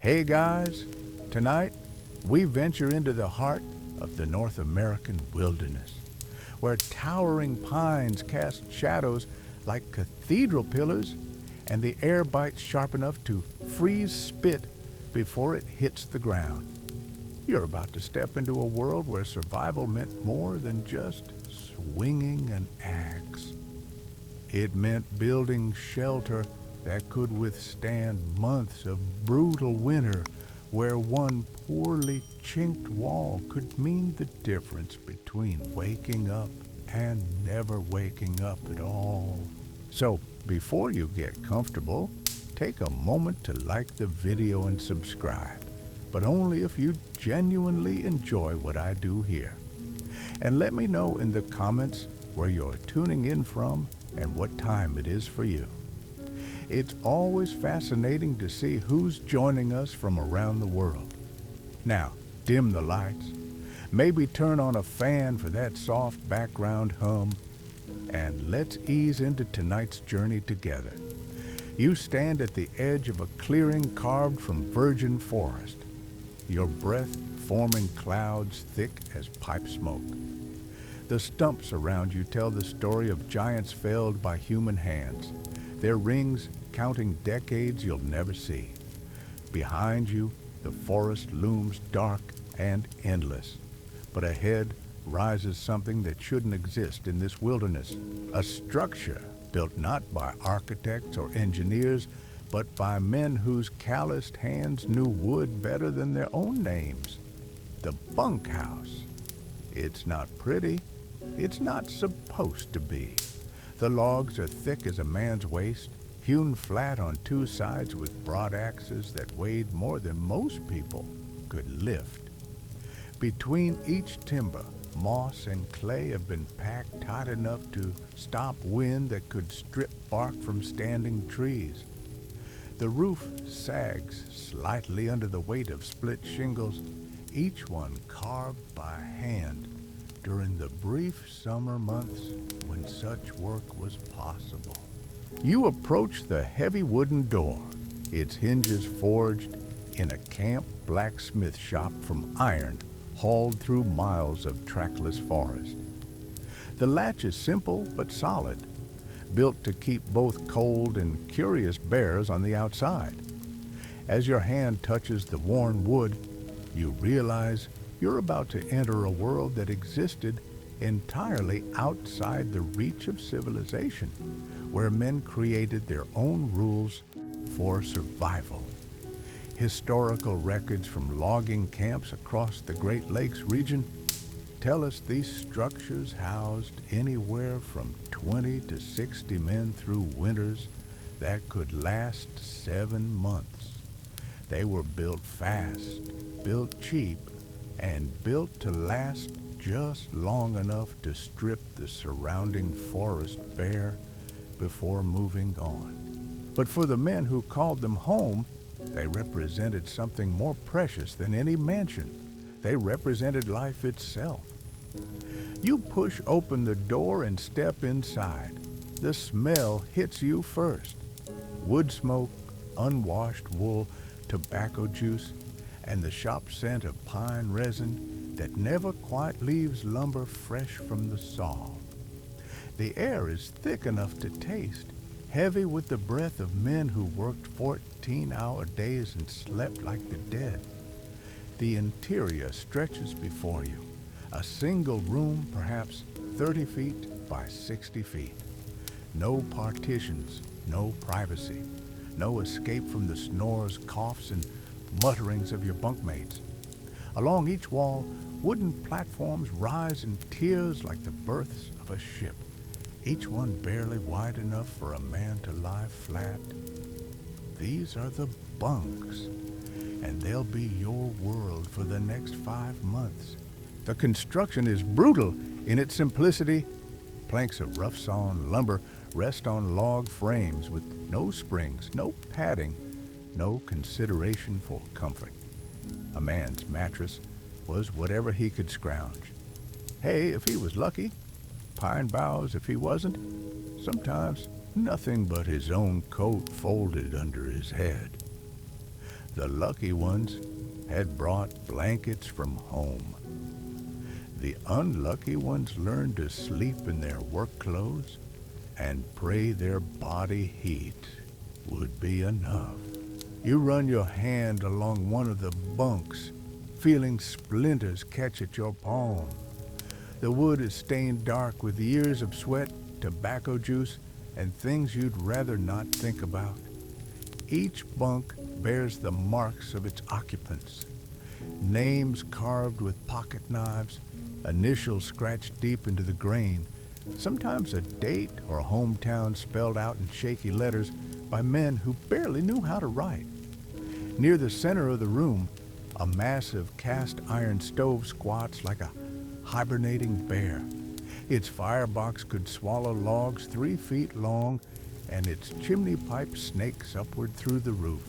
Hey guys, tonight we venture into the heart of the North American wilderness, where towering pines cast shadows like cathedral pillars and the air bites sharp enough to freeze spit before it hits the ground. You're about to step into a world where survival meant more than just swinging an axe. It meant building shelter that could withstand months of brutal winter, where one poorly chinked wall could mean the difference between waking up and never waking up at all. So, before you get comfortable, take a moment to like the video and subscribe, but only if you genuinely enjoy what I do here. And let me know in the comments where you're tuning in from and what time it is for you. It's always fascinating to see who's joining us from around the world. Now, dim the lights, maybe turn on a fan for that soft background hum, and let's ease into tonight's journey together. You stand at the edge of a clearing carved from virgin forest, your breath forming clouds thick as pipe smoke. The stumps around you tell the story of giants felled by human hands, their rings counting decades you'll never see. Behind you, the forest looms dark and endless, but ahead rises something that shouldn't exist in this wilderness, a structure built not by architects or engineers, but by men whose calloused hands knew wood better than their own names. The bunkhouse. It's not pretty. It's not supposed to be. The logs are thick as a man's waist, hewn flat on two sides with broad axes that weighed more than most people could lift. Between each timber, moss and clay have been packed tight enough to stop wind that could strip bark from standing trees. The roof sags slightly under the weight of split shingles, each one carved by hand during the brief summer months when such work was possible. You approach the heavy wooden door, its hinges forged in a camp blacksmith shop from iron hauled through miles of trackless forest. The latch is simple but solid, built to keep both cold and curious bears on the outside. As your hand touches the worn wood, you realize you're about to enter a world that existed entirely outside the reach of civilization, where men created their own rules for survival. Historical records from logging camps across the Great Lakes region tell us these structures housed anywhere from 20 to 60 men through winters that could last 7 months. They were built fast, built cheap, and built to last just long enough to strip the surrounding forest bare before moving on. But for the men who called them home, they represented something more precious than any mansion. They represented life itself. You push open the door and step inside. The smell hits you first. Wood smoke, unwashed wool, tobacco juice, and the shop scent of pine resin that never quite leaves lumber fresh from the saw. The air is thick enough to taste, heavy with the breath of men who worked 14-hour days and slept like the dead. The interior stretches before you, a single room perhaps 30 feet by 60 feet. No partitions, no privacy, no escape from the snores, coughs, and mutterings of your bunkmates. Along each wall, wooden platforms rise in tiers like the berths of a ship, each one barely wide enough for a man to lie flat. These are the bunks, and they'll be your world for the next 5 months. The construction is brutal in its simplicity. Planks of rough-sawn lumber rest on log frames with no springs, no padding, no consideration for comfort. A man's mattress was whatever he could scrounge. Hay if he was lucky, pine boughs if he wasn't, sometimes nothing but his own coat folded under his head. The lucky ones had brought blankets from home. The unlucky ones learned to sleep in their work clothes and pray their body heat would be enough. You run your hand along one of the bunks, feeling splinters catch at your palm. The wood is stained dark with years of sweat, tobacco juice, and things you'd rather not think about. Each bunk bears the marks of its occupants. Names carved with pocket knives, initials scratched deep into the grain, sometimes a date or a hometown spelled out in shaky letters by men who barely knew how to write. Near the center of the room, a massive cast iron stove squats like a hibernating bear. Its firebox could swallow logs 3 feet long, and its chimney pipe snakes upward through the roof,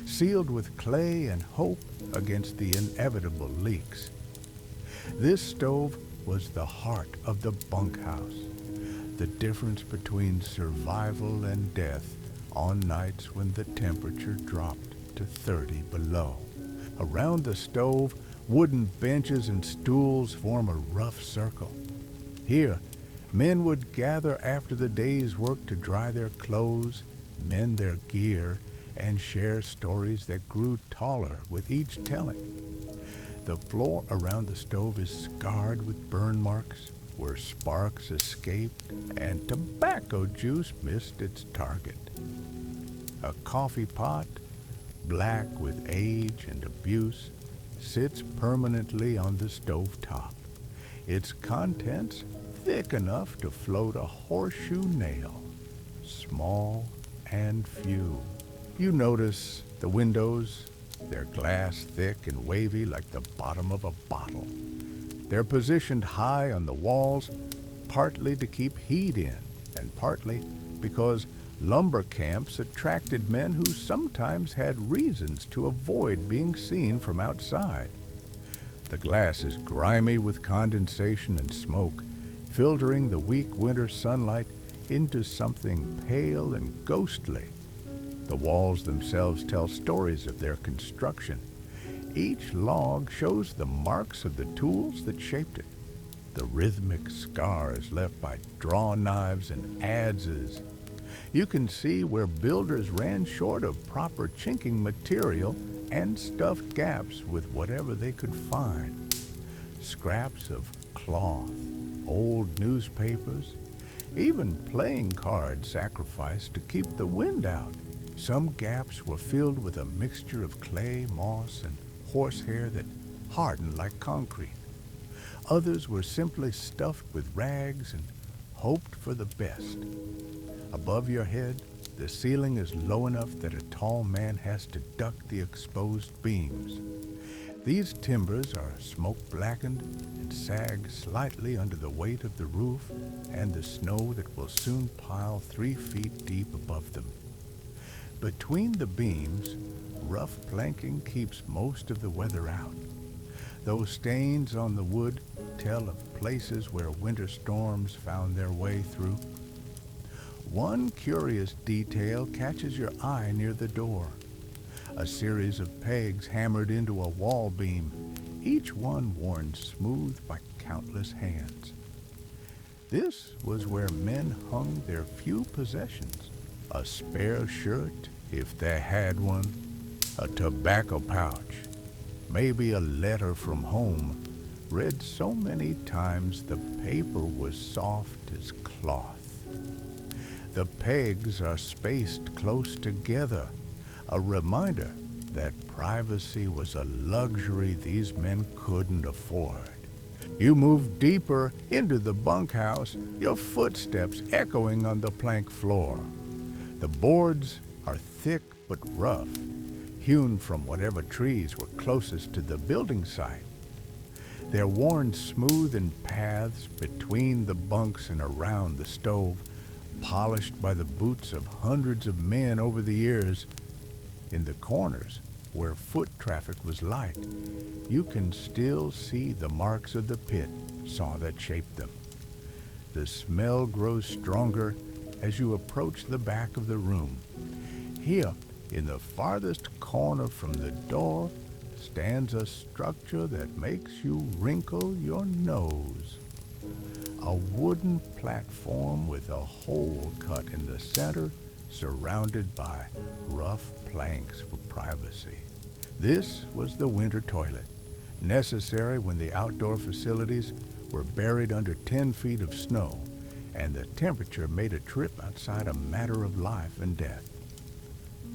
sealed with clay and hope against the inevitable leaks. This stove was the heart of the bunkhouse, the difference between survival and death on nights when the temperature dropped to 30 below. Around the stove, wooden benches and stools form a rough circle. Here, men would gather after the day's work to dry their clothes, mend their gear, and share stories that grew taller with each telling. The floor around the stove is scarred with burn marks where sparks escaped and tobacco juice missed its target. A coffee pot, black with age and abuse, sits permanently on the stove top, its contents thick enough to float a horseshoe nail, small and few. You notice the windows, their glass thick and wavy like the bottom of a bottle. They're positioned high on the walls, partly to keep heat in, and partly because lumber camps attracted men who sometimes had reasons to avoid being seen from outside. The glass is grimy with condensation and smoke, filtering the weak winter sunlight into something pale and ghostly. The walls themselves tell stories of their construction. Each log shows the marks of the tools that shaped it, the rhythmic scars left by draw knives and adzes. You can see where builders ran short of proper chinking material and stuffed gaps with whatever they could find. Scraps of cloth, old newspapers, even playing cards sacrificed to keep the wind out. Some gaps were filled with a mixture of clay, moss, and horsehair that hardened like concrete. Others were simply stuffed with rags and hoped for the best. Above your head, the ceiling is low enough that a tall man has to duck the exposed beams. These timbers are smoke-blackened and sag slightly under the weight of the roof and the snow that will soon pile 3 feet deep above them. Between the beams, rough planking keeps most of the weather out. Those stains on the wood tell of places where winter storms found their way through. One curious detail catches your eye near the door. A series of pegs hammered into a wall beam, each one worn smooth by countless hands. This was where men hung their few possessions: a spare shirt, if they had one, a tobacco pouch, maybe a letter from home, read so many times the paper was soft as cloth. The pegs are spaced close together, a reminder that privacy was a luxury these men couldn't afford. You move deeper into the bunkhouse, your footsteps echoing on the plank floor. The boards are thick but rough, hewn from whatever trees were closest to the building site. They're worn smooth in paths between the bunks and around the stove, polished by the boots of hundreds of men over the years. In the corners, where foot traffic was light, you can still see the marks of the pit saw that shaped them. The smell grows stronger as you approach the back of the room. Here, In the farthest corner from the door stands a structure that makes you wrinkle your nose. A wooden platform with a hole cut in the center, surrounded by rough planks for privacy. This was the winter toilet, necessary when the outdoor facilities were buried under 10 feet of snow and the temperature made a trip outside a matter of life and death.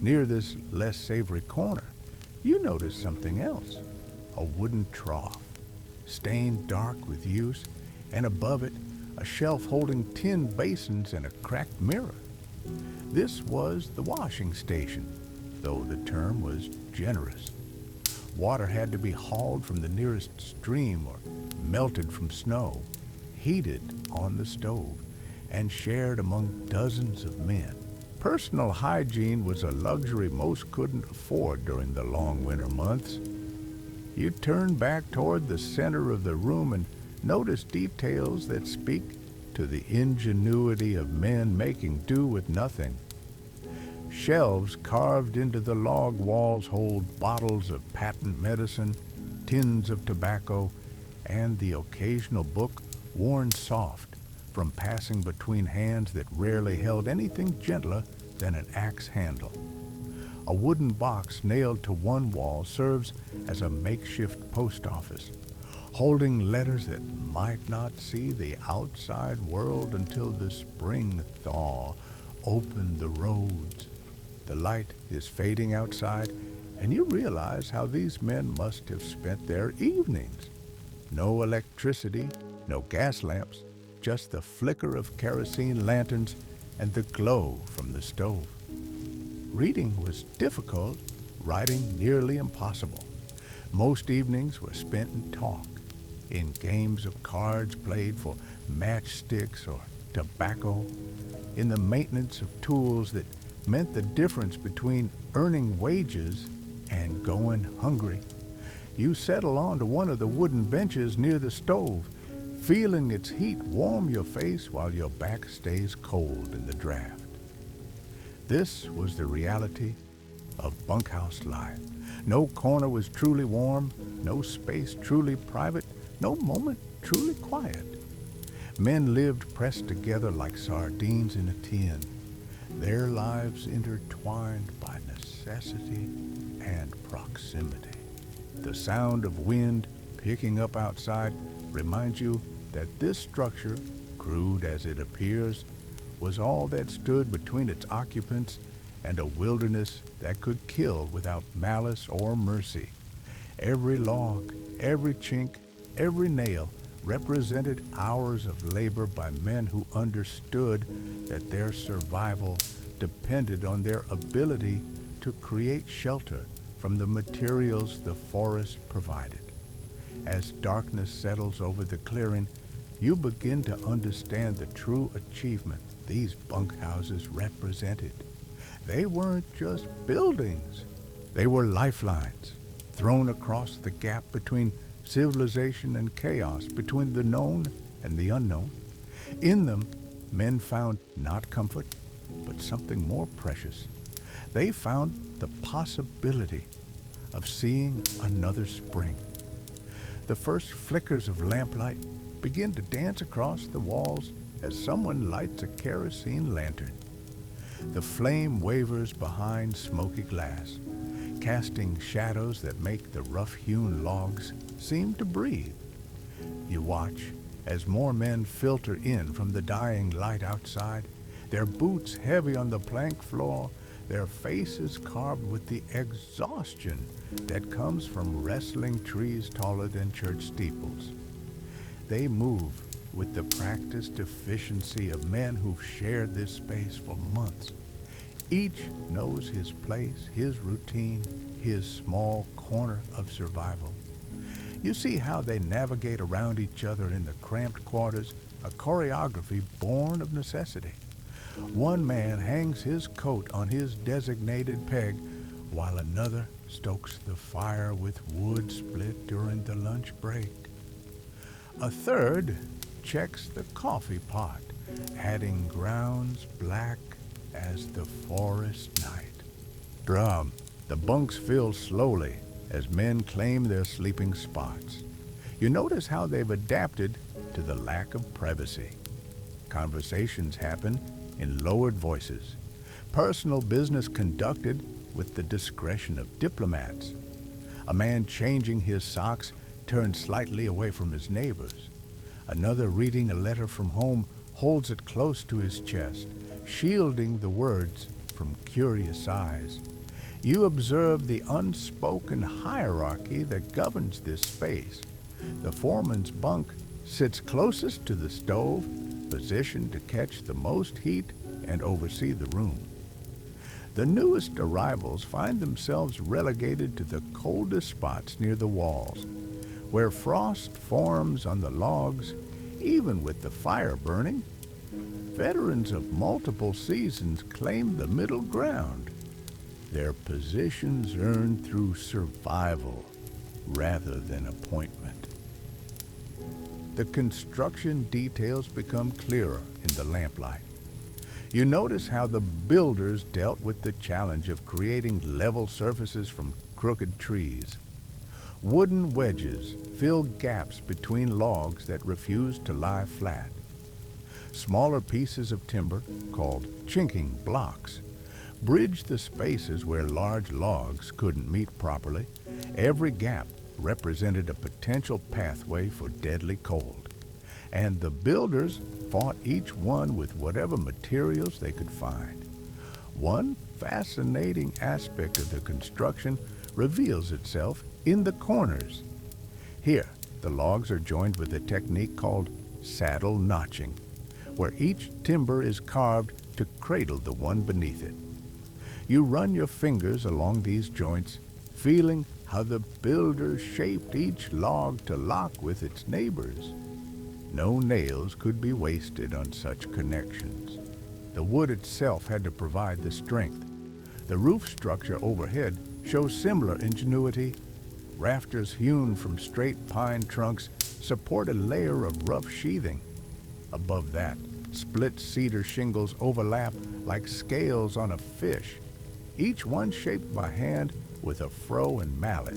Near this less savory corner, you notice something else, a wooden trough, stained dark with use, and above it, a shelf holding tin basins and a cracked mirror. This was the washing station, though the term was generous. Water had to be hauled from the nearest stream or melted from snow, heated on the stove, and shared among dozens of men. Personal hygiene was a luxury most couldn't afford during the long winter months. You turn back toward the center of the room and notice details that speak to the ingenuity of men making do with nothing. Shelves carved into the log walls hold bottles of patent medicine, tins of tobacco, and the occasional book worn soft from passing between hands that rarely held anything gentler than an axe handle. A wooden box nailed to one wall serves as a makeshift post office, holding letters that might not see the outside world until the spring thaw opened the roads. The light is fading outside, and you realize how these men must have spent their evenings. No electricity, no gas lamps, just the flicker of kerosene lanterns and the glow from the stove. Reading was difficult, writing nearly impossible. Most evenings were spent in talk, in games of cards played for matchsticks or tobacco, in the maintenance of tools that meant the difference between earning wages and going hungry. You settle onto one of the wooden benches near the stove, feeling its heat warm your face while your back stays cold in the draft. This was the reality of bunkhouse life. No corner was truly warm, no space truly private, no moment truly quiet. Men lived pressed together like sardines in a tin, their lives intertwined by necessity and proximity. The sound of wind picking up outside reminds you that this structure, crude as it appears, was all that stood between its occupants and a wilderness that could kill without malice or mercy. Every log, every chink, every nail represented hours of labor by men who understood that their survival depended on their ability to create shelter from the materials the forest provided. As darkness settles over the clearing, you begin to understand the true achievement these bunkhouses represented. They weren't just buildings. They were lifelines, thrown across the gap between civilization and chaos, between the known and the unknown. In them, men found not comfort, but something more precious. They found the possibility of seeing another spring. The first flickers of lamplight begin to dance across the walls as someone lights a kerosene lantern. The flame wavers behind smoky glass, casting shadows that make the rough-hewn logs seem to breathe. You watch as more men filter in from the dying light outside, their boots heavy on the plank floor, their faces carved with the exhaustion that comes from wrestling trees taller than church steeples. They move with the practiced efficiency of men who've shared this space for months. Each knows his place, his routine, his small corner of survival. You see how they navigate around each other in the cramped quarters, a choreography born of necessity. One man hangs his coat on his designated peg, while another stokes the fire with wood split during the lunch break. A third checks the coffee pot, adding grounds black as the forest night. drum, the bunks fill slowly as men claim their sleeping spots. You notice how they've adapted to the lack of privacy. Conversations happen in lowered voices. Personal business conducted with the discretion of diplomats. A man changing his socks turns slightly away from his neighbors. Another reading a letter from home holds it close to his chest, shielding the words from curious eyes. You observe the unspoken hierarchy that governs this space. The foreman's bunk sits closest to the stove, positioned to catch the most heat and oversee the room. The newest arrivals find themselves relegated to the coldest spots near the walls, where frost forms on the logs, even with the fire burning. Veterans of multiple seasons claim the middle ground, their positions earned through survival rather than appointment. The construction details become clearer in the lamplight. You notice how the builders dealt with the challenge of creating level surfaces from crooked trees. Wooden wedges fill gaps between logs that refuse to lie flat. Smaller pieces of timber, called chinking blocks, bridge the spaces where large logs couldn't meet properly. Every gap represented a potential pathway for deadly cold, and the builders fought each one with whatever materials they could find. One fascinating aspect of the construction reveals itself in the corners. Here, the logs are joined with a technique called saddle notching, where each timber is carved to cradle the one beneath it. You run your fingers along these joints, feeling how the builders shaped each log to lock with its neighbors. No nails could be wasted on such connections. The wood itself had to provide the strength. The roof structure overhead shows similar ingenuity. Rafters hewn from straight pine trunks support a layer of rough sheathing. Above that, split cedar shingles overlap like scales on a fish, each one shaped by hand with a froe and mallet.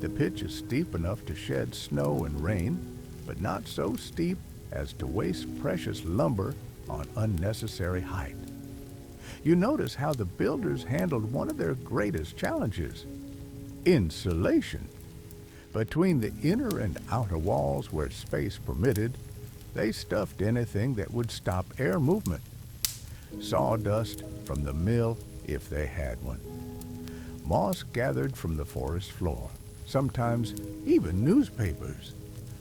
The pitch is steep enough to shed snow and rain, but not so steep as to waste precious lumber on unnecessary height. You notice how the builders handled one of their greatest challenges: insulation. Between the inner and outer walls where space permitted, they stuffed anything that would stop air movement. Sawdust from the mill, if they had one. Moss gathered from the forest floor, sometimes even newspapers,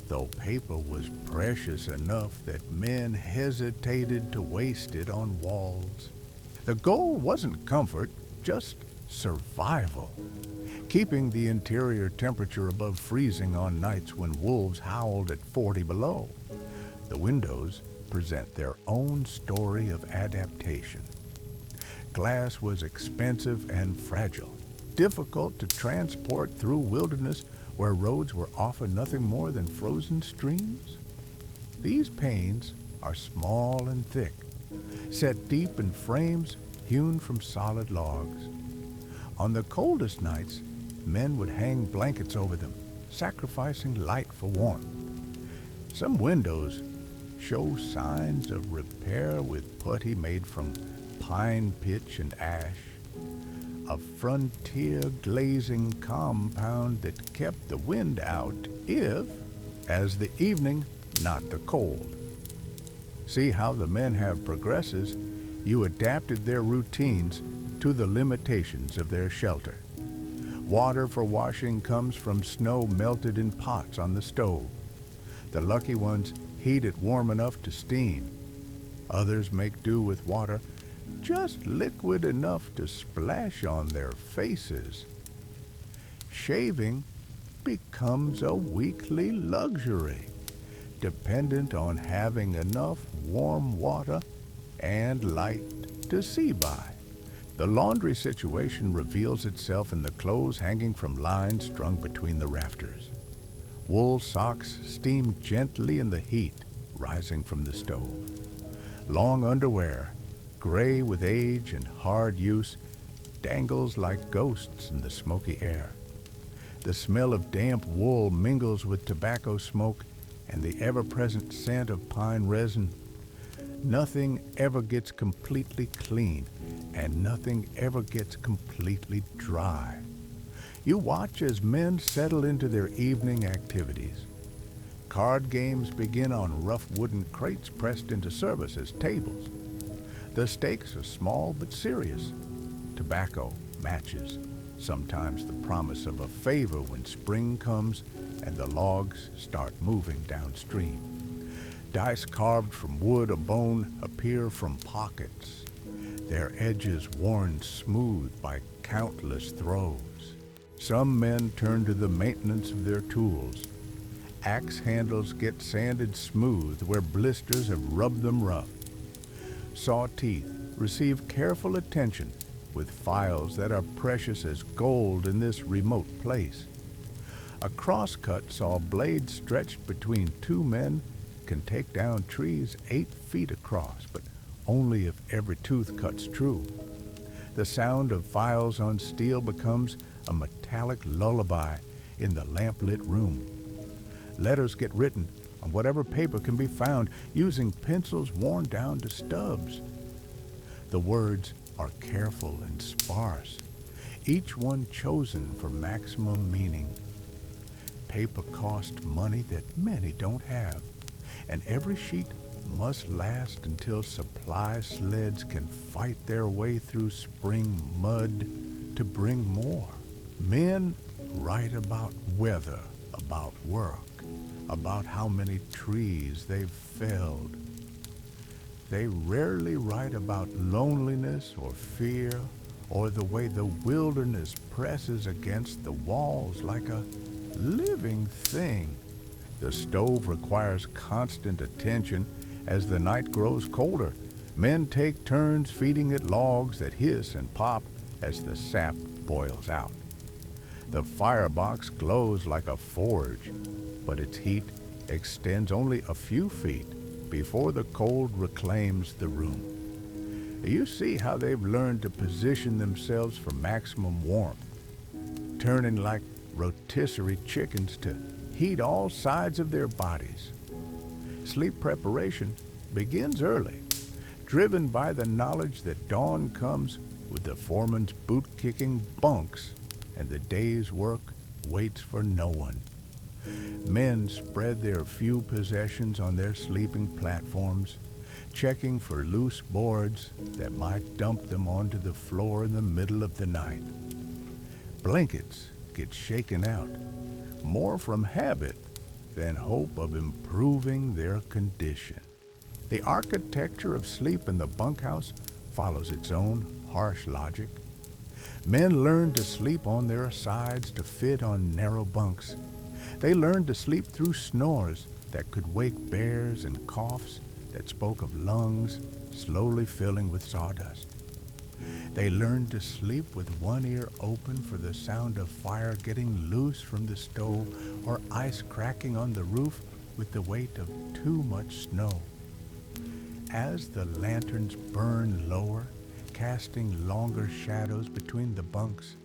though paper was precious enough that men hesitated to waste it on walls. The goal wasn't comfort, just survival, keeping the interior temperature above freezing on nights when wolves howled at 40 below. The windows present their own story of adaptation. Glass was expensive and fragile, difficult to transport through wilderness where roads were often nothing more than frozen streams. These panes are small and thick, set deep in frames hewn from solid logs. On the coldest nights, men would hang blankets over them, sacrificing light for warmth. Some windows show signs of repair with putty made from pine pitch and ash, a frontier glazing compound that kept the wind out if, as the evening, not the cold. See how the men have progresses? You adapted their routines to the limitations of their shelter. Water for washing comes from snow melted in pots on the stove. The lucky ones heat it warm enough to steam. Others make do with water just liquid enough to splash on their faces. Shaving becomes a weekly luxury, dependent on having enough warm water and light to see by. The laundry situation reveals itself in the clothes hanging from lines strung between the rafters. Wool socks steam gently in the heat rising from the stove. Long underwear, gray with age and hard use, dangles like ghosts in the smoky air. The smell of damp wool mingles with tobacco smoke and the ever-present scent of pine resin. Nothing ever gets completely clean, and nothing ever gets completely dry. You watch as men settle into their evening activities. Card games begin on rough wooden crates pressed into service as tables. The stakes are small but serious. Tobacco, matches, sometimes the promise of a favor when spring comes and the logs start moving downstream. Dice carved from wood or bone appear from pockets, their edges worn smooth by countless throws. Some men turn to the maintenance of their tools. Axe handles get sanded smooth where blisters have rubbed them rough. Saw teeth receive careful attention with files that are precious as gold in this remote place. A crosscut saw blade stretched between two men can take down trees 8 feet across, but only if every tooth cuts true. The sound of files on steel becomes a metallic lullaby in the lamplit room. Letters get written on whatever paper can be found using pencils worn down to stubs. The words are careful and sparse, each one chosen for maximum meaning. Paper costs money that many don't have, and every sheet must last until supply sleds can fight their way through spring mud to bring more. Men write about weather, about work, about how many trees they've felled. They rarely write about loneliness or fear or the way the wilderness presses against the walls like a living thing. The stove requires constant attention as the night grows colder. Men take turns feeding it logs that hiss and pop as the sap boils out. The firebox glows like a forge, but its heat extends only a few feet before the cold reclaims the room. You see how they've learned to position themselves for maximum warmth, turning like rotisserie chickens to heat all sides of their bodies. Sleep preparation begins early, driven by the knowledge that dawn comes with the foreman's boot-kicking bunks and the day's work waits for no one. Men spread their few possessions on their sleeping platforms, checking for loose boards that might dump them onto the floor in the middle of the night. Blankets get shaken out, more from habit than hope of improving their condition. The architecture of sleep in the bunkhouse follows its own harsh logic. Men learn to sleep on their sides to fit on narrow bunks. They learn to sleep through snores that could wake bears and coughs that spoke of lungs slowly filling with sawdust. They learn to sleep with one ear open for the sound of fire getting loose from the stove or ice cracking on the roof with the weight of too much snow. As the lanterns burn lower, casting longer shadows between the bunks,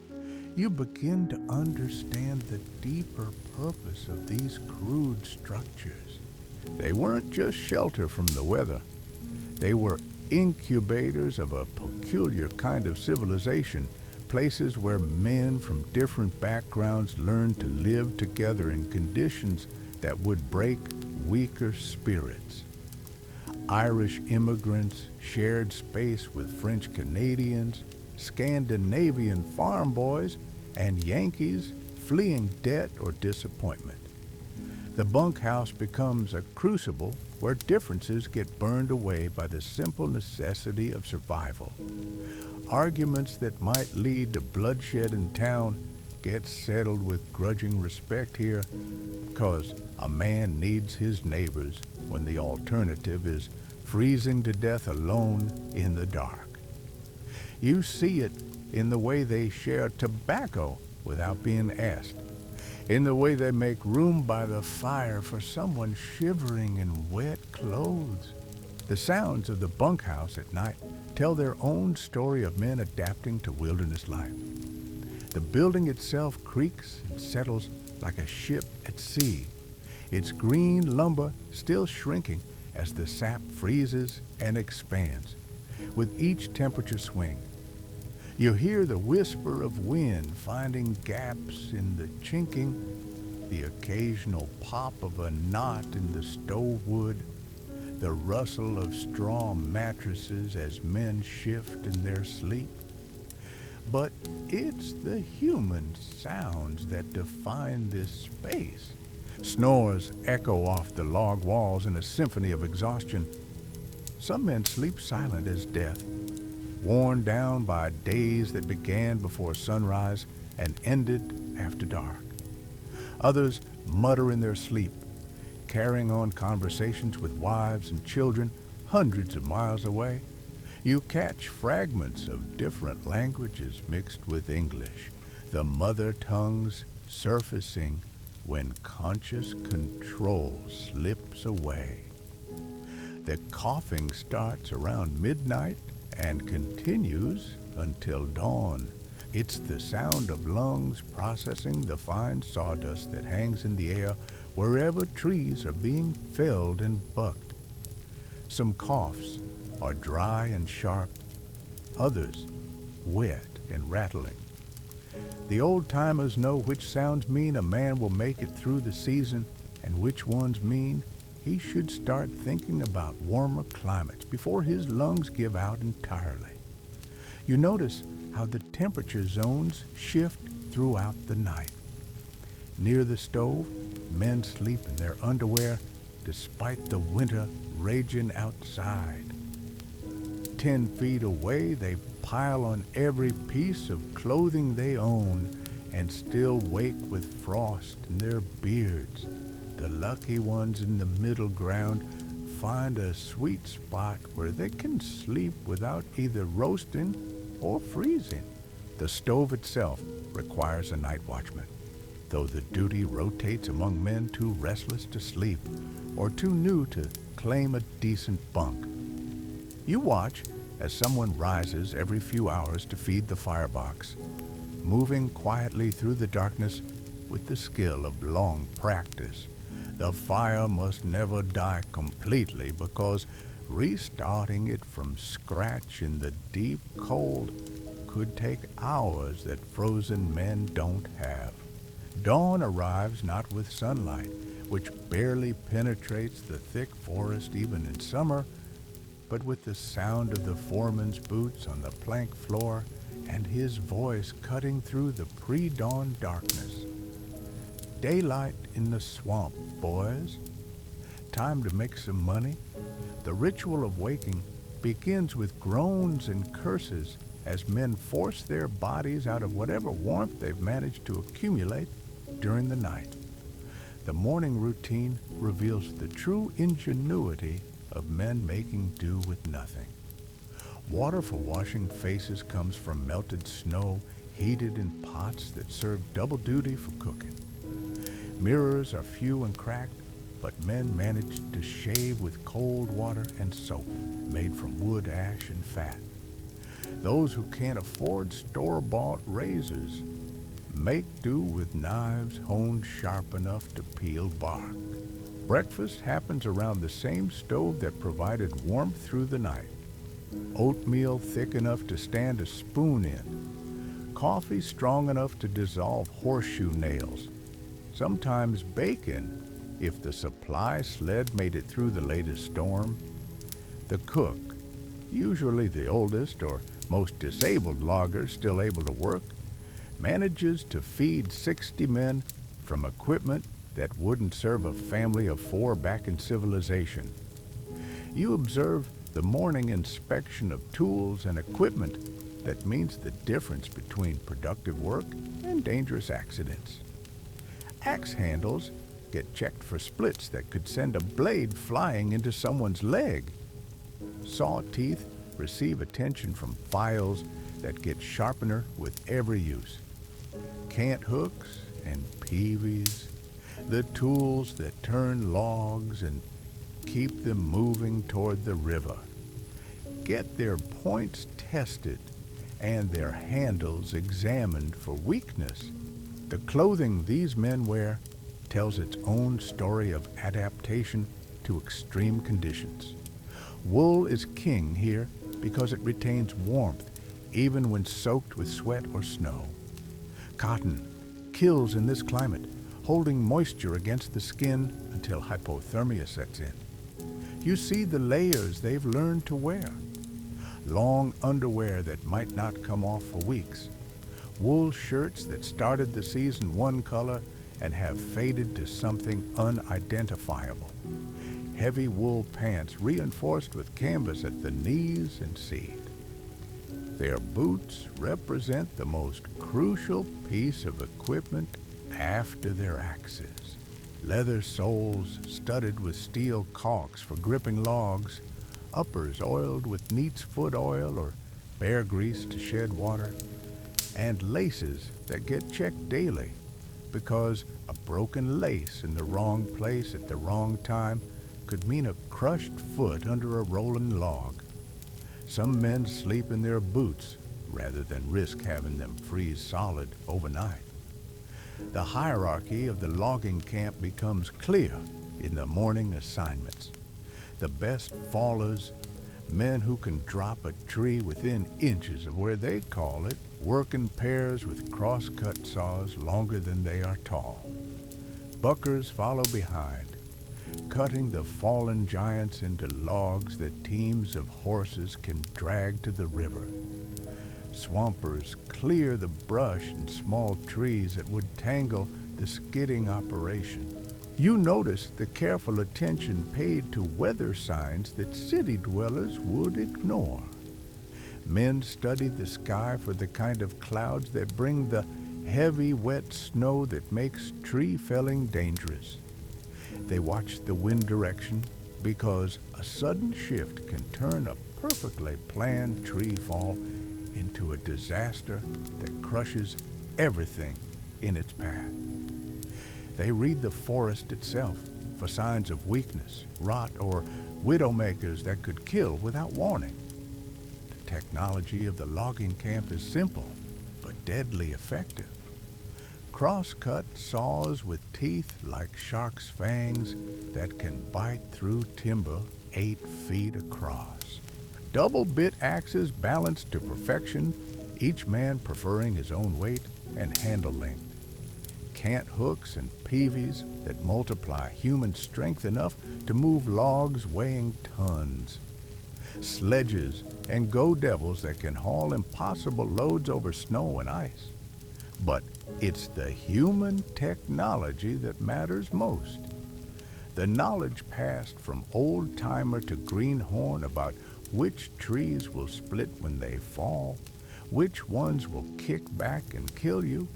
you begin to understand the deeper purpose of these crude structures. They weren't just shelter from the weather. They were incubators of a peculiar kind of civilization, places where men from different backgrounds learned to live together in conditions that would break weaker spirits. Irish immigrants shared space with French Canadians, Scandinavian farm boys, and Yankees fleeing debt or disappointment. The bunkhouse becomes a crucible where differences get burned away by the simple necessity of survival. Arguments that might lead to bloodshed in town get settled with grudging respect here, because a man needs his neighbors when the alternative is freezing to death alone in the dark. You see it in the way they share tobacco without being asked, in the way they make room by the fire for someone shivering in wet clothes. The sounds of the bunkhouse at night tell their own story of men adapting to wilderness life. The building itself creaks and settles like a ship at sea, its green lumber still shrinking as the sap freezes and expands with each temperature swing. You hear the whisper of wind finding gaps in the chinking, the occasional pop of a knot in the stove wood, the rustle of straw mattresses as men shift in their sleep. But it's the human sounds that define this space. Snores echo off the log walls in a symphony of exhaustion. Some men sleep silent as death, worn down by days that began before sunrise and ended after dark. Others mutter in their sleep, carrying on conversations with wives and children hundreds of miles away. You catch fragments of different languages mixed with English, the mother tongues surfacing when conscious control slips away. The coughing starts around midnight and continues until dawn. It's the sound of lungs processing the fine sawdust that hangs in the air wherever trees are being felled and bucked. Some coughs are dry and sharp, others wet and rattling. The old-timers know which sounds mean a man will make it through the season and which ones mean he should start thinking about warmer climates before his lungs give out entirely. You notice how the temperature zones shift throughout the night. Near the stove, men sleep in their underwear despite the winter raging outside. 10 feet away, they pile on every piece of clothing they own and still wake with frost in their beards. The lucky ones in the middle ground find a sweet spot where they can sleep without either roasting or freezing. The stove itself requires a night watchman, though the duty rotates among men too restless to sleep or too new to claim a decent bunk. You watch as someone rises every few hours to feed the firebox, moving quietly through the darkness with the skill of long practice. The fire must never die completely because restarting it from scratch in the deep cold could take hours that frozen men don't have. Dawn arrives not with sunlight, which barely penetrates the thick forest even in summer, but with the sound of the foreman's boots on the plank floor and his voice cutting through the pre-dawn darkness. Daylight in the swamp, boys. Time to make some money. The ritual of waking begins with groans and curses as men force their bodies out of whatever warmth they've managed to accumulate during the night. The morning routine reveals the true ingenuity of men making do with nothing. Water for washing faces comes from melted snow heated in pots that serve double duty for cooking. Mirrors are few and cracked, but men manage to shave with cold water and soap made from wood, ash, and fat. Those who can't afford store-bought razors make do with knives honed sharp enough to peel bark. Breakfast happens around the same stove that provided warmth through the night. Oatmeal thick enough to stand a spoon in. Coffee strong enough to dissolve horseshoe nails. Sometimes bacon, if the supply sled made it through the latest storm. The cook, usually the oldest or most disabled logger still able to work, manages to feed 60 men from equipment that wouldn't serve a family of 4 back in civilization. You observe the morning inspection of tools and equipment that means the difference between productive work and dangerous accidents. Axe handles get checked for splits that could send a blade flying into someone's leg. Saw teeth receive attention from files that get sharpener with every use. Cant hooks and peavies, the tools that turn logs and keep them moving toward the river, get their points tested, and their handles examined for weakness. The clothing these men wear tells its own story of adaptation to extreme conditions. Wool is king here because it retains warmth even when soaked with sweat or snow. Cotton kills in this climate, holding moisture against the skin until hypothermia sets in. You see the layers they've learned to wear. Long underwear that might not come off for weeks. Wool shirts that started the season one color and have faded to something unidentifiable. Heavy wool pants reinforced with canvas at the knees and seat. Their boots represent the most crucial piece of equipment after their axes. Leather soles studded with steel caulks for gripping logs, uppers oiled with neat's foot oil or bear grease to shed water, and laces that get checked daily because a broken lace in the wrong place at the wrong time could mean a crushed foot under a rolling log. Some men sleep in their boots rather than risk having them freeze solid overnight. The hierarchy of the logging camp becomes clear in the morning assignments. The best fallers, men who can drop a tree within inches of where they call it, work in pairs with cross-cut saws longer than they are tall. Buckers follow behind, cutting the fallen giants into logs that teams of horses can drag to the river. Swampers clear the brush and small trees that would tangle the skidding operation. You notice the careful attention paid to weather signs that city dwellers would ignore. Men study the sky for the kind of clouds that bring the heavy, wet snow that makes tree felling dangerous. They watch the wind direction because a sudden shift can turn a perfectly planned tree fall into a disaster that crushes everything in its path. They read the forest itself for signs of weakness, rot, or widowmakers that could kill without warning. The technology of the logging camp is simple, but deadly effective. Cross-cut saws with teeth like shark's fangs that can bite through timber 8 feet across. Double-bit axes balanced to perfection, each man preferring his own weight and handle length. Cant hooks and peavies that multiply human strength enough to move logs weighing tons. Sledges and go-devils that can haul impossible loads over snow and ice. But it's the human technology that matters most. The knowledge passed from old-timer to greenhorn about which trees will split when they fall, which ones will kick back and kill you,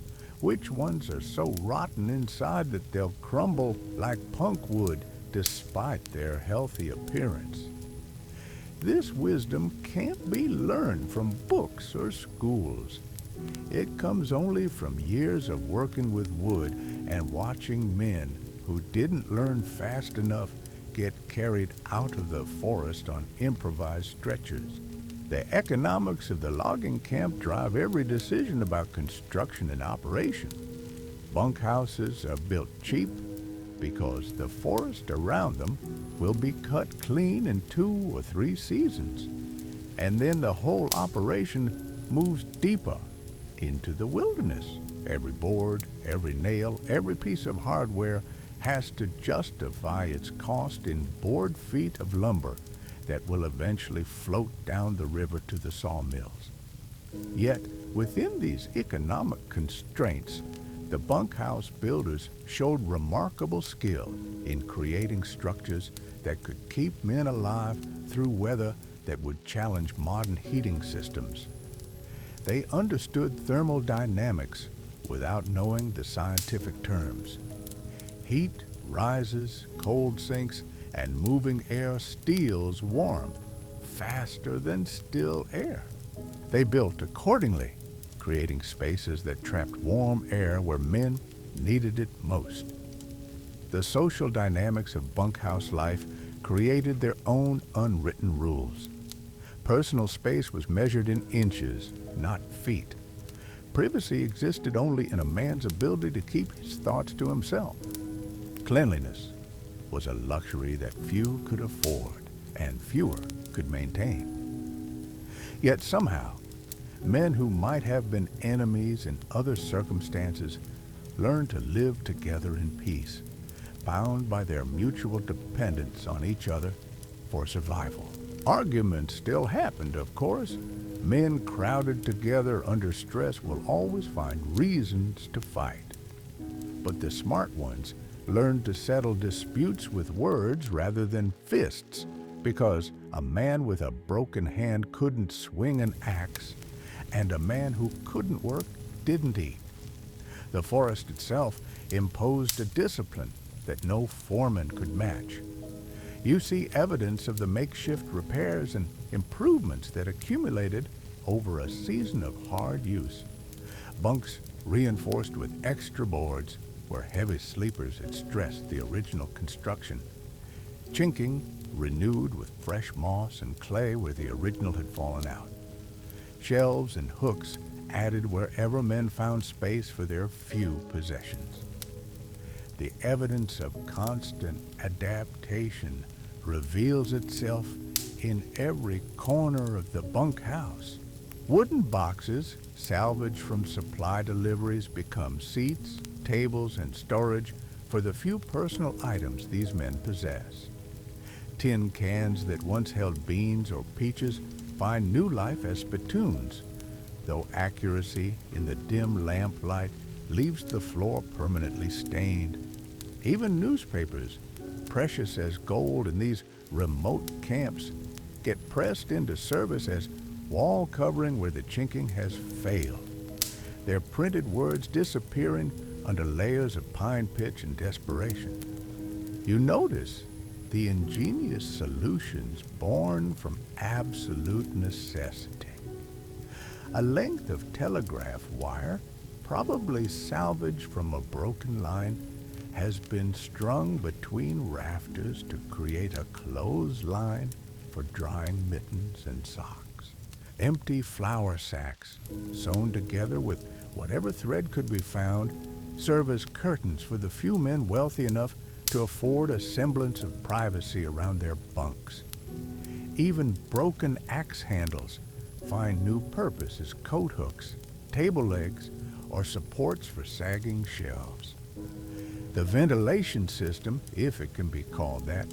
which ones are so rotten inside that they'll crumble like punk wood despite their healthy appearance. This wisdom can't be learned from books or schools. It comes only from years of working with wood and watching men who didn't learn fast enough get carried out of the forest on improvised stretchers. The economics of the logging camp drive every decision about construction and operation. Bunkhouses are built cheap because the forest around them will be cut clean in 2 or 3 seasons. And then the whole operation moves deeper into the wilderness. Every board, every nail, every piece of hardware has to justify its cost in board feet of lumber that will eventually float down the river to the sawmills. Yet, within these economic constraints, the bunkhouse builders showed remarkable skill in creating structures that could keep men alive through weather that would challenge modern heating systems. They understood thermodynamics without knowing the scientific terms. Heat rises, cold sinks, and moving air steals warmth faster than still air. They built accordingly, creating spaces that trapped warm air where men needed it most. The social dynamics of bunkhouse life created their own unwritten rules. Personal space was measured in inches, not feet. Privacy existed only in a man's ability to keep his thoughts to himself. Cleanliness was a luxury that few could afford and fewer could maintain. Yet somehow, men who might have been enemies in other circumstances learned to live together in peace, bound by their mutual dependence on each other for survival. Arguments still happened, of course. Men crowded together under stress will always find reasons to fight. But the smart ones learned to settle disputes with words rather than fists, because a man with a broken hand couldn't swing an axe, and a man who couldn't work didn't eat. The forest itself imposed a discipline that no foreman could match. You see evidence of the makeshift repairs and improvements that accumulated over a season of hard use. Bunks reinforced with extra boards where heavy sleepers had stressed the original construction. Chinking renewed with fresh moss and clay where the original had fallen out. Shelves and hooks added wherever men found space for their few possessions. The evidence of constant adaptation reveals itself in every corner of the bunkhouse. Wooden boxes salvaged from supply deliveries become seats, tables, and storage for the few personal items these men possess. Tin cans that once held beans or peaches find new life as spittoons, though accuracy in the dim lamplight leaves the floor permanently stained. Even newspapers, precious as gold in these remote camps, get pressed into service as wall covering where the chinking has failed, their printed words disappearing under layers of pine pitch and desperation. You notice the ingenious solutions born from absolute necessity. A length of telegraph wire, probably salvaged from a broken line, has been strung between rafters to create a clothesline for drying mittens and socks. Empty flour sacks, sewn together with whatever thread could be found, serve as curtains for the few men wealthy enough to afford a semblance of privacy around their bunks. Even broken axe handles find new purpose as coat hooks, table legs, or supports for sagging shelves. The ventilation system, if it can be called that,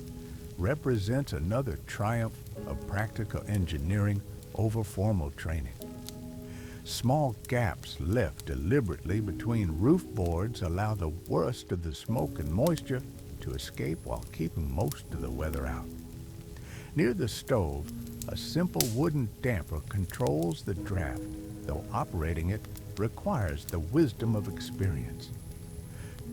represents another triumph of practical engineering over formal training. Small gaps left deliberately between roof boards allow the worst of the smoke and moisture to escape while keeping most of the weather out. Near the stove, a simple wooden damper controls the draft, though operating it requires the wisdom of experience.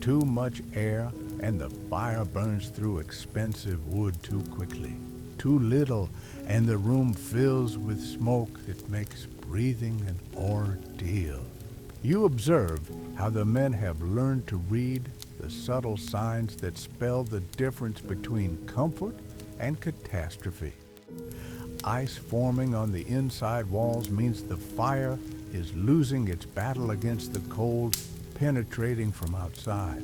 Too much air and the fire burns through expensive wood too quickly. Too little and the room fills with smoke that makes breathing an ordeal. You observe how the men have learned to read the subtle signs that spell the difference between comfort and catastrophe. Ice forming on the inside walls means the fire is losing its battle against the cold penetrating from outside.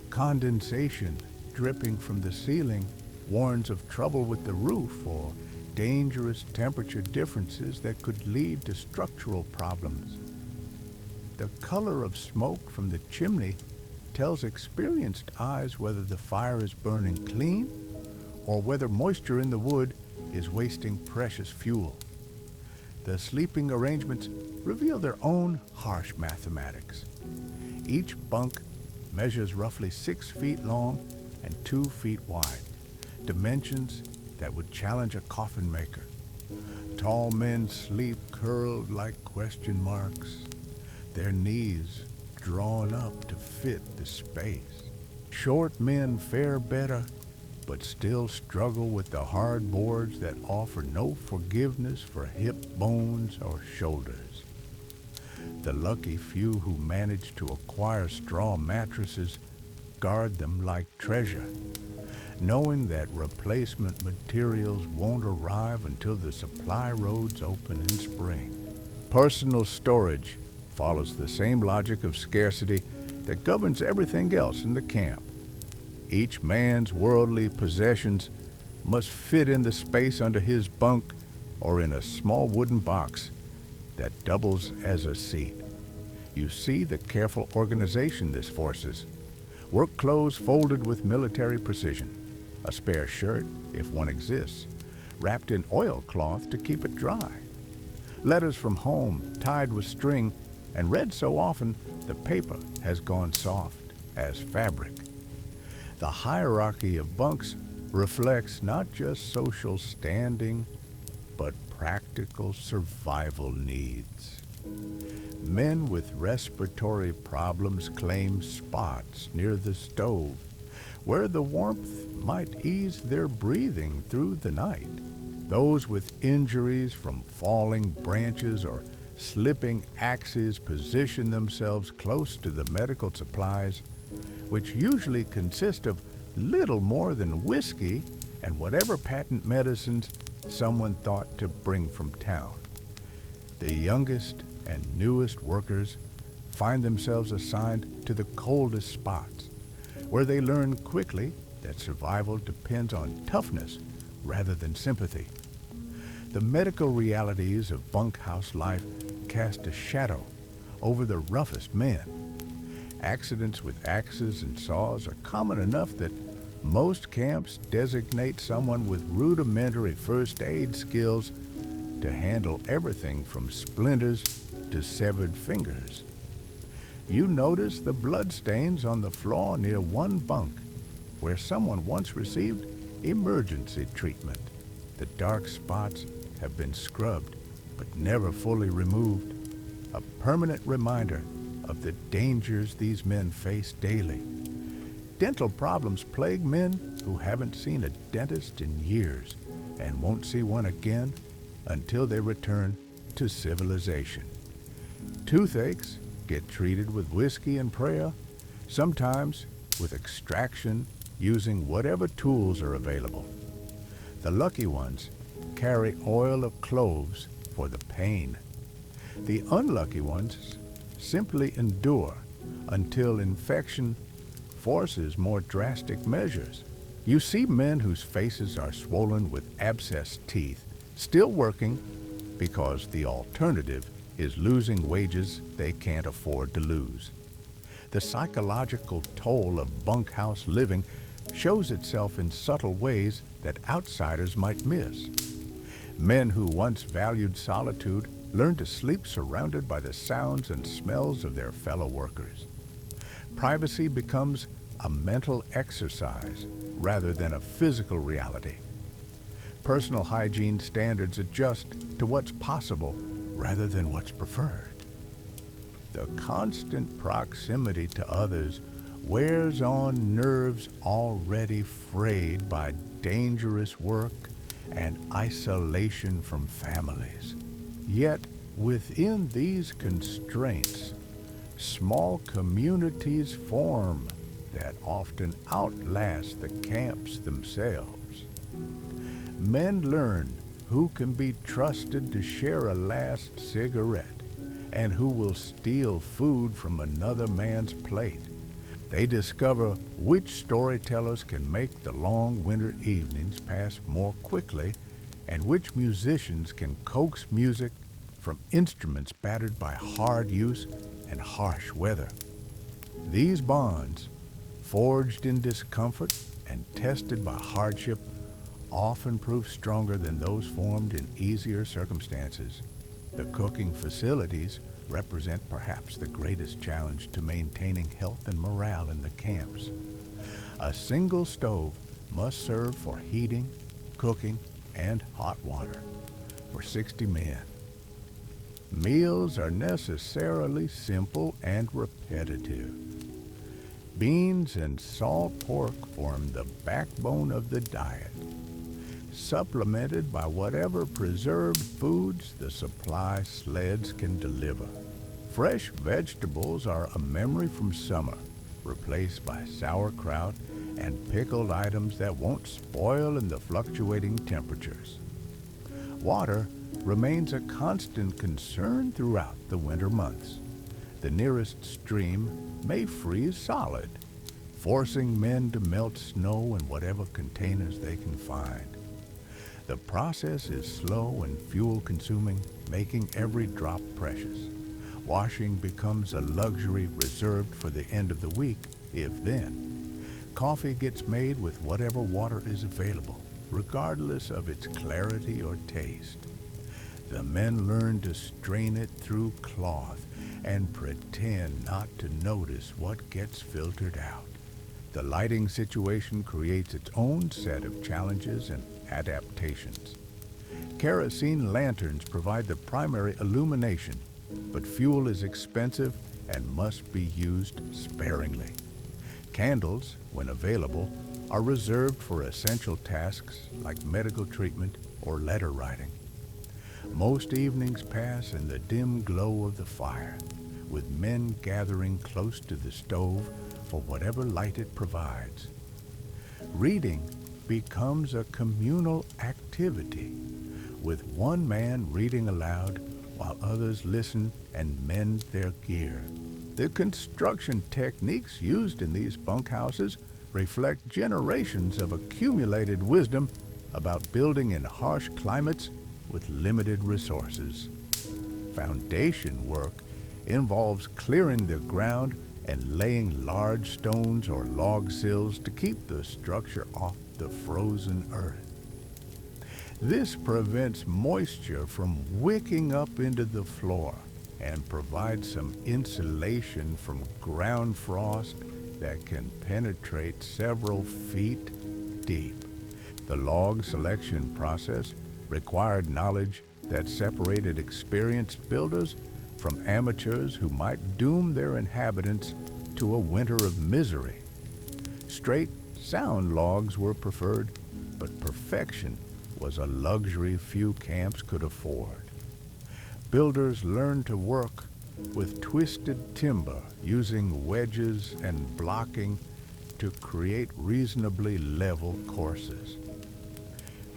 Condensation dripping from the ceiling warns of trouble with the roof or dangerous temperature differences that could lead to structural problems. The color of smoke from the chimney tells experienced eyes whether the fire is burning clean or whether moisture in the wood is wasting precious fuel. The sleeping arrangements reveal their own harsh mathematics. Each bunk measures roughly 6 feet long and 2 feet wide, dimensions that would challenge a coffin maker. Tall men sleep curled like question marks, their knees drawn up to fit the space. Short men fare better, but still struggle with the hard boards that offer no forgiveness for hip bones or shoulders. The lucky few who manage to acquire straw mattresses guard them like treasure. knowing that replacement materials won't arrive until the supply roads open in spring. Personal storage follows the same logic of scarcity that governs everything else in the camp. Each man's worldly possessions must fit in the space under his bunk or in a small wooden box that doubles as a seat. You see the careful organization this forces. Work clothes folded with military precision, a spare shirt, if one exists, wrapped in oilcloth to keep it dry. Letters from home tied with string and read so often the paper has gone soft as fabric. The hierarchy of bunks reflects not just social standing, but practical survival needs. Men with respiratory problems claim spots near the stove where the warmth might ease their breathing through the night. Those with injuries from falling branches or slipping axes position themselves close to the medical supplies, which usually consist of little more than whiskey and whatever patent medicines someone thought to bring from town. The youngest and newest workers find themselves assigned to the coldest spots, where they learn quickly that survival depends on toughness rather than sympathy. The medical realities of bunkhouse life cast a shadow over the roughest men. Accidents with axes and saws are common enough that most camps designate someone with rudimentary first aid skills to handle everything from splinters to severed fingers. You notice the bloodstains on the floor near one bunk where someone once received emergency treatment. The dark spots have been scrubbed but never fully removed, a permanent reminder of the dangers these men face daily. Dental problems plague men who haven't seen a dentist in years and won't see one again until they return to civilization. Toothaches get treated with whiskey and prayer, sometimes with extraction using whatever tools are available. The lucky ones carry oil of cloves for the pain. The unlucky ones simply endure until infection forces more drastic measures. You see men whose faces are swollen with abscessed teeth still working because the alternative is losing wages they can't afford to lose. The psychological toll of bunkhouse living shows itself in subtle ways that outsiders might miss. Men who once valued solitude learn to sleep surrounded by the sounds and smells of their fellow workers. Privacy becomes a mental exercise rather than a physical reality. Personal hygiene standards adjust to what's possible rather than what's preferred. The constant proximity to others wears on nerves already frayed by dangerous work and isolation from families. Yet, within these constraints, small communities form that often outlast the camps themselves. Men learn who can be trusted to share a last cigarette and who will steal food from another man's plate. They discover which storytellers can make the long winter evenings pass more quickly and which musicians can coax music from instruments battered by hard use and harsh weather. These bonds, forged in discomfort and tested by hardship, often prove stronger than those formed in easier circumstances. The cooking facilities represent perhaps the greatest challenge to maintaining health and morale in the camps. A single stove must serve for heating, cooking, and hot water for 60 men. Meals are necessarily simple and repetitive. Beans and salt pork form the backbone of the diet, supplemented by whatever preserved foods the supply sleds can deliver. Fresh vegetables are a memory from summer, replaced by sauerkraut and pickled items that won't spoil in the fluctuating temperatures. Water remains a constant concern throughout the winter months. The nearest stream may freeze solid, forcing men to melt snow in whatever containers they can find. The process is slow and fuel-consuming, making every drop precious. Washing becomes a luxury reserved for the end of the week, if then. Coffee gets made with whatever water is available, regardless of its clarity or taste. The men learn to strain it through cloth and pretend not to notice what gets filtered out. The lighting situation creates its own set of challenges and adaptations. Kerosene lanterns provide the primary illumination, but fuel is expensive and must be used sparingly. Candles, when available, are reserved for essential tasks like medical treatment or letter writing. Most evenings pass in the dim glow of the fire, with men gathering close to the stove for whatever light it provides. Reading becomes a communal activity, with one man reading aloud while others listen and mend their gear. The construction techniques used in these bunkhouses reflect generations of accumulated wisdom about building in harsh climates with limited resources. Foundation work involves clearing the ground and laying large stones or log sills to keep the structure off the frozen earth. This prevents moisture from wicking up into the floor and provides some insulation from ground frost that can penetrate several feet deep. The log selection process required knowledge that separated experienced builders from amateurs who might doom their inhabitants to a winter of misery. Straight, sound logs were preferred, but perfection was a luxury few camps could afford. Builders learned to work with twisted timber, using wedges and blocking to create reasonably level courses.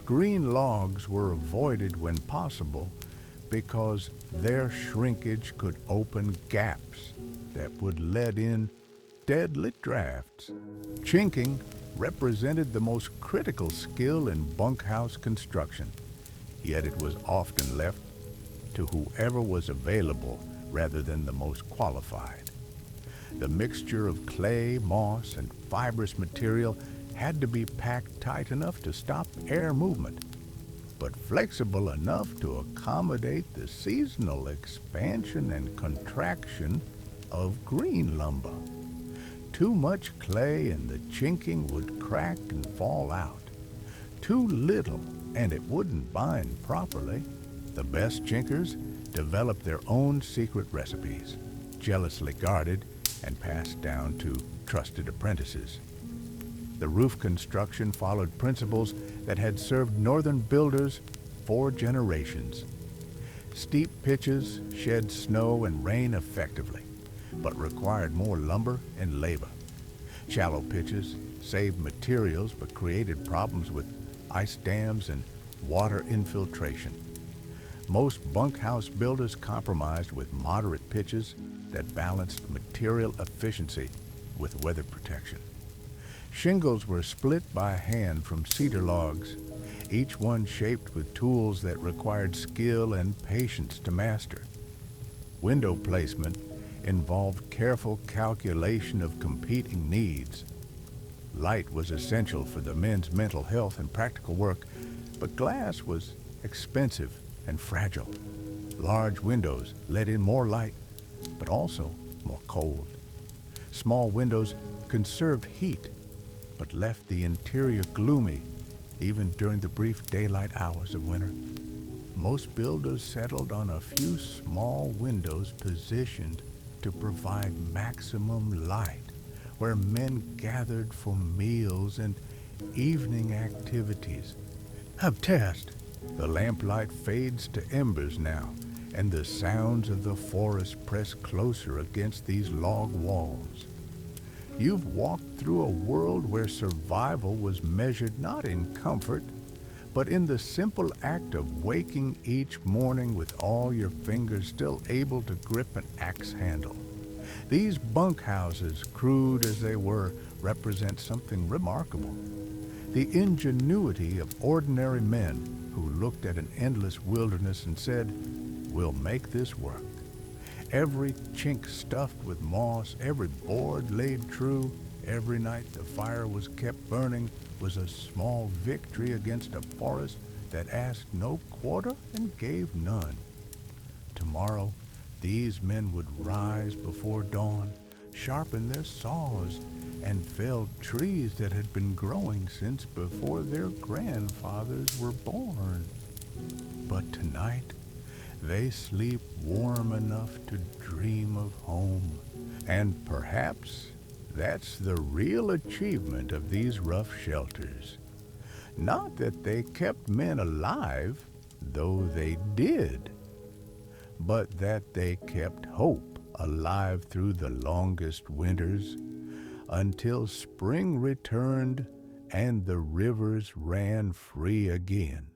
Green logs were avoided when possible because their shrinkage could open gaps that would let in deadly drafts. Chinking represented the most critical skill in bunkhouse construction, yet it was often left to whoever was available rather than the most qualified. The mixture of clay, moss, and fibrous material had to be packed tight enough to stop air movement, but flexible enough to accommodate the seasonal expansion and contraction of green lumber. Too much clay and the chinking would crack and fall out. Too little and it wouldn't bind properly. The best chinkers developed their own secret recipes, jealously guarded and passed down to trusted apprentices. The roof construction followed principles that had served northern builders for generations. Steep pitches shed snow and rain effectively, but required more lumber and labor. Shallow pitches saved materials but created problems with ice dams and water infiltration. Most bunkhouse builders compromised with moderate pitches that balanced material efficiency with weather protection. Shingles were split by hand from cedar logs, each one shaped with tools that required skill and patience to master. Window placement involved careful calculation of competing needs. Light was essential for the men's mental health and practical work, but glass was expensive and fragile. Large windows let in more light, but also more cold. Small windows conserved heat, but left the interior gloomy even during the brief daylight hours of winter. Most builders settled on a few small windows positioned to provide maximum light, where men gathered for meals and evening activities. Have test. The lamplight fades to embers now, and the sounds of the forest press closer against these log walls. You've walked through a world where survival was measured not in comfort, but in the simple act of waking each morning with all your fingers still able to grip an axe handle. These bunkhouses, crude as they were, represent something remarkable. The ingenuity of ordinary men who looked at an endless wilderness and said, "We'll make this work." Every chink stuffed with moss, every board laid true, every night the fire was kept burning was a small victory against a forest that asked no quarter and gave none. Tomorrow, these men would rise before dawn, sharpen their saws, and fell trees that had been growing since before their grandfathers were born. But tonight, they sleep warm enough to dream of home. And perhaps that's the real achievement of these rough shelters. Not that they kept men alive, though they did, but that they kept hope alive through the longest winters until spring returned and the rivers ran free again.